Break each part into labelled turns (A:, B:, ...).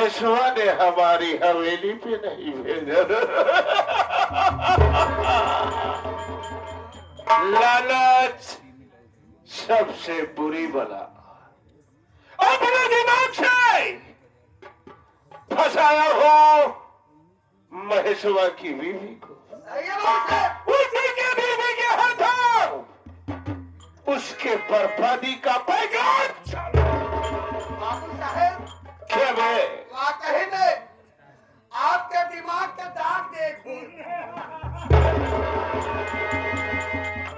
A: महेशवा ने हमारी हवेली पे नहीं भेजा। लालच सबसे बुरी बला। अपने दिमाग से फंसाया हो महेशवा की बीवी को, उसी के बीवी के हाथों उसके बर्बादी का पैगाम।
B: बाबू साहब
A: क्या मैं
B: वाकई में आपके दिमाग के दाग देखूं।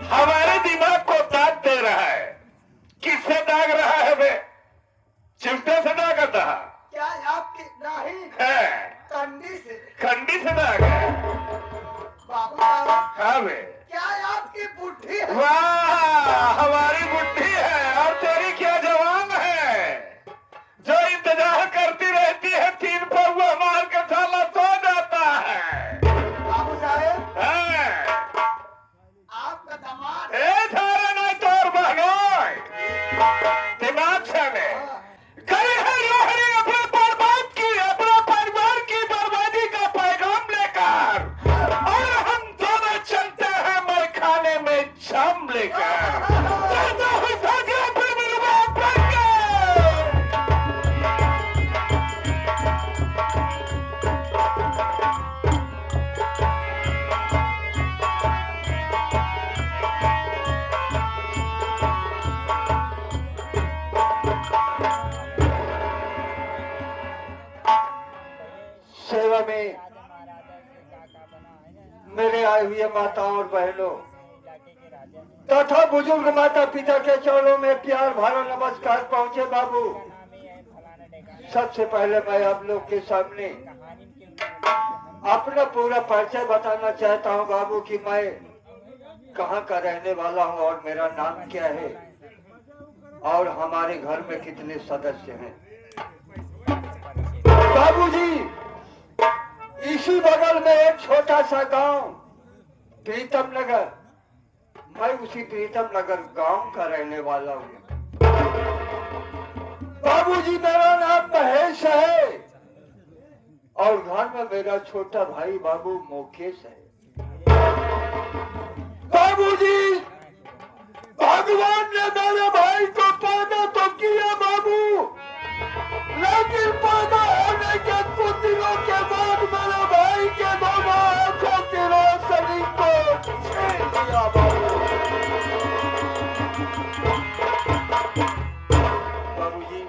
A: हमारे दिमाग को दाग दे रहा है? किससे दाग रहा है? वे चिमटे से दागता
B: क्या आपकी नहीं
A: है?
B: कंडी से।
A: खंडी से दाग है।
B: बाबू साहब
A: हाँ वे
B: क्या आपकी बुद्धि है?
A: वाह, हमारी बुद्धि है और तेरी क्या जवान है, जो इंतजार करती रहती है। 3 पौवा मार के साला सो जाता है।
B: बाबू साहब
A: हाँ।
B: आपका दामाद
A: थारा नहीं तोर बहनोई दिमाग से में गई है रोहिणी अपने बर्बाद की, अपने परिवार की बर्बादी का पैगाम लेकर, और हम दोनों चलते हैं मर खाने में जम लेकर। चलता हुई साथी अपने मेरे बाप बन गए।
C: सेवा में मेरे आए हुए माताओं और बहनों तथा बुजुर्ग माता पिता के चरणों में प्यार भरा नमस्कार पहुंचे। बाबू, सबसे पहले मैं आप लोग के सामने अपना पूरा परिचय बताना चाहता हूं बाबू कि मैं कहां का रहने वाला हूं और मेरा नाम क्या है और हमारे घर में कितने सदस्य हैं। बाबूजी, इसी बगल में एक छोटा सा गांव प्रीतम नगर, मैं उसी प्रीतम नगर गांव का रहने वाला हूँ। बाबूजी, मेरा नाम महेश है और घर में मेरा छोटा भाई बाबू मुकेश है। बाबूजी, भगवान ने मेरे भाई को पैदा तो किया बाबू, लेकिन पैदा होने के कुछ दिनों के बाद मेरे भाई के दोनों आंखों की रोशनी को छीन लिया बाबू। बाबूजी,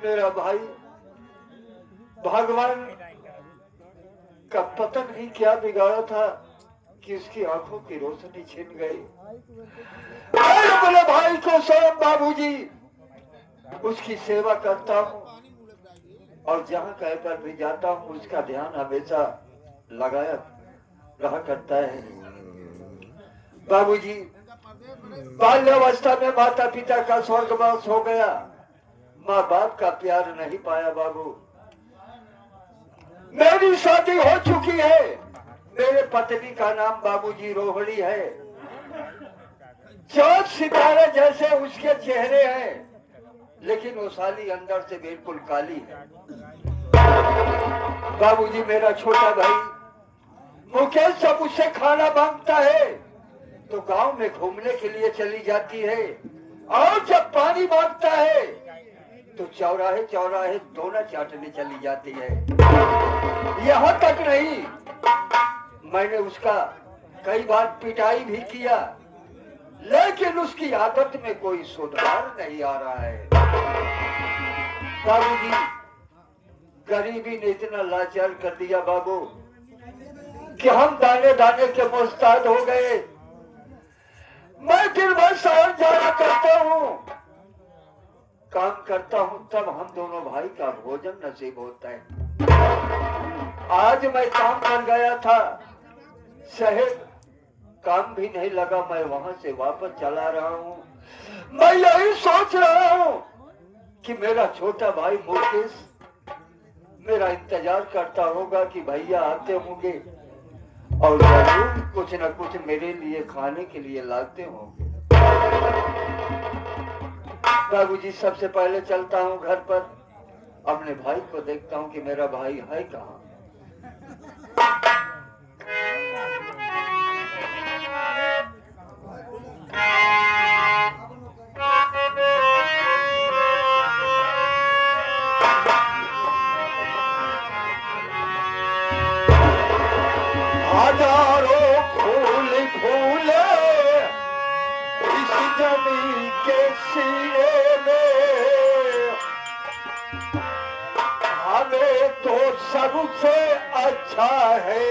C: मेरा भाई भगवान का पता नहीं क्या बिगाड़ा था कि उसकी आंखों की रोशनी छीन गई। मैं अपने भाई को स्वयं बाबूजी उसकी सेवा करता हूँ और जहाँ कहीं पर भी जाता हूँ उसका ध्यान हमेशा लगाया रहा करता है। बाबूजी, बाल्यावस्था में माता पिता का स्वर्गवास हो गया, माँ बाप का प्यार नहीं पाया बाबू। मेरी शादी हो चुकी है, मेरे पत्नी का नाम बाबूजी रोहिणी है। चाँद सितारे जैसे उसके चेहरे हैं, लेकिन वो साली अंदर से बिल्कुल काली है। बाबूजी, मेरा छोटा भाई मुकेश जब उससे खाना मांगता है तो गांव में घूमने के लिए चली जाती है, और जब पानी मांगता है तो चौराहे चौराहे दोना चाटने चली जाती है। यहाँ तक नहीं, मैंने उसका कई बार पिटाई भी किया, लेकिन उसकी आदत में कोई सुधार नहीं आ रहा है। बाबूजी, गरीबी ने इतना लाचार कर दिया बाबू कि हम दाने दाने के मोहताज हो गए। मैं दिन भर शहर जाया करता हूँ, काम करता हूँ, तब हम दोनों भाई का भोजन नसीब होता है। आज मैं काम कर गया था शहर, काम भी नहीं लगा, मैं वहां से वापस चला रहा हूँ। मैं यही सोच रहा हूँ कि मेरा छोटा भाई मुकेश मेरा इंतजार करता होगा कि भैया आते होंगे और जरूर कुछ न कुछ मेरे लिए खाने के लिए लाते होंगे। बाबूजी, सबसे पहले चलता हूँ घर पर, अपने भाई को देखता हूँ कि मेरा भाई है कहाँ। हजारों फूल फूले इस जमीन के सीने में, हमें तो सबसे अच्छा है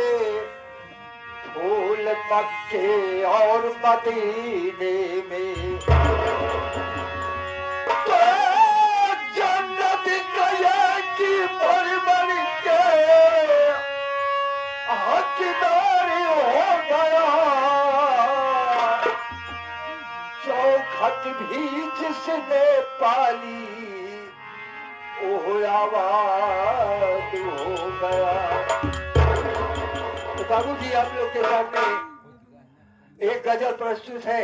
C: फूल मक्के और मदीने में। तो जन्नत गया की भर भर के हकदार हो गया, चौखट भी जिसने पाली वो आबाद हो गया। तो बाबू जी आप लोग के सामने एक गजल प्रस्तुत है,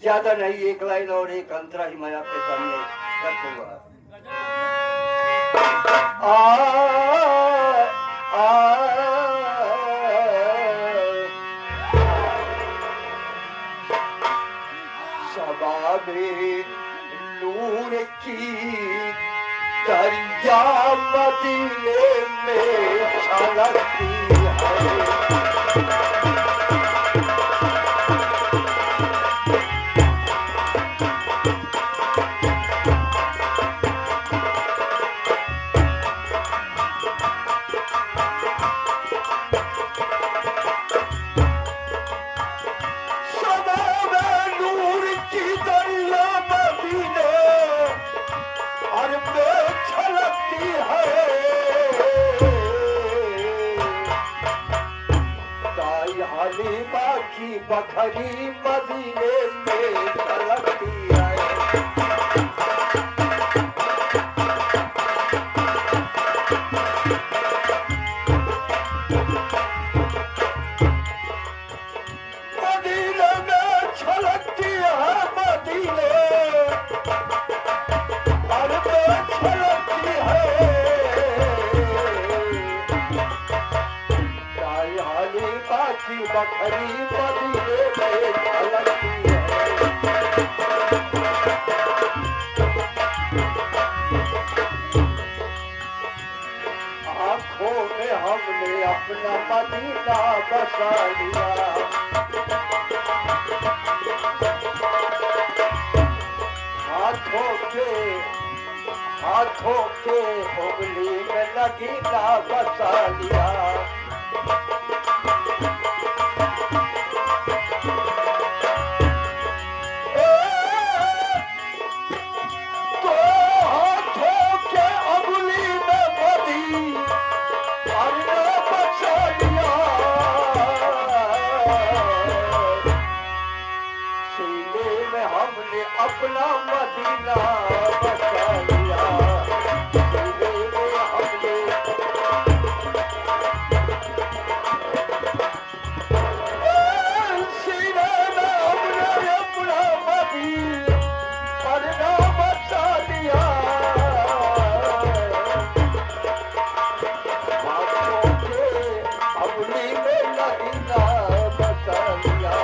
C: ज्यादा नहीं, एक लाइन और एक अंतरा ही मैं आपके सामने रखूंगा। शबाबे नूर की दरिया मदीने में छलकती है। बखरी मदीने में छलकती है। मदीने में छलकती है, मदीने और में छलकती है। बाकी बखरी मदीने में छलकती है। आंखों में हमने अपना मदीना बसा लिया, हाथों के उंगली में नगीना बसा लिया। अपना मदीना बसा लिया, सीने में हमने अपना मदीना बसा लिया। हाथों के अबली में मदीना बसा लिया।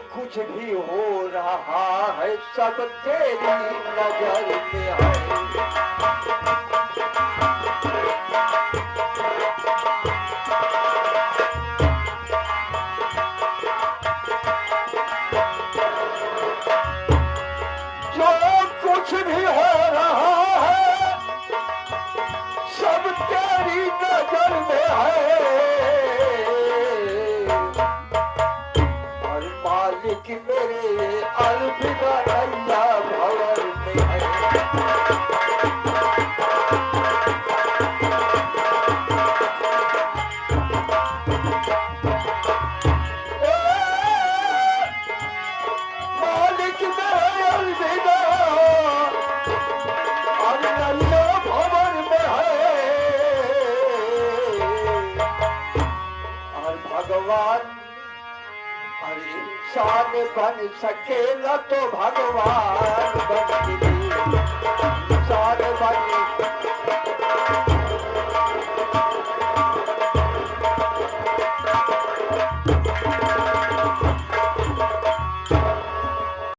C: कुछ भी हो रहा है सब तेरी नजर में है। जो कुछ भी हो रहा है सब तेरी नजर में है। मालिक मेरे अलविदा अल्लाह भवर में है। मालिक मेरे अलविदा अल्लाह भवर में है। और भगवान इंसान बन सकेगा तो भगवान बन इंसान बन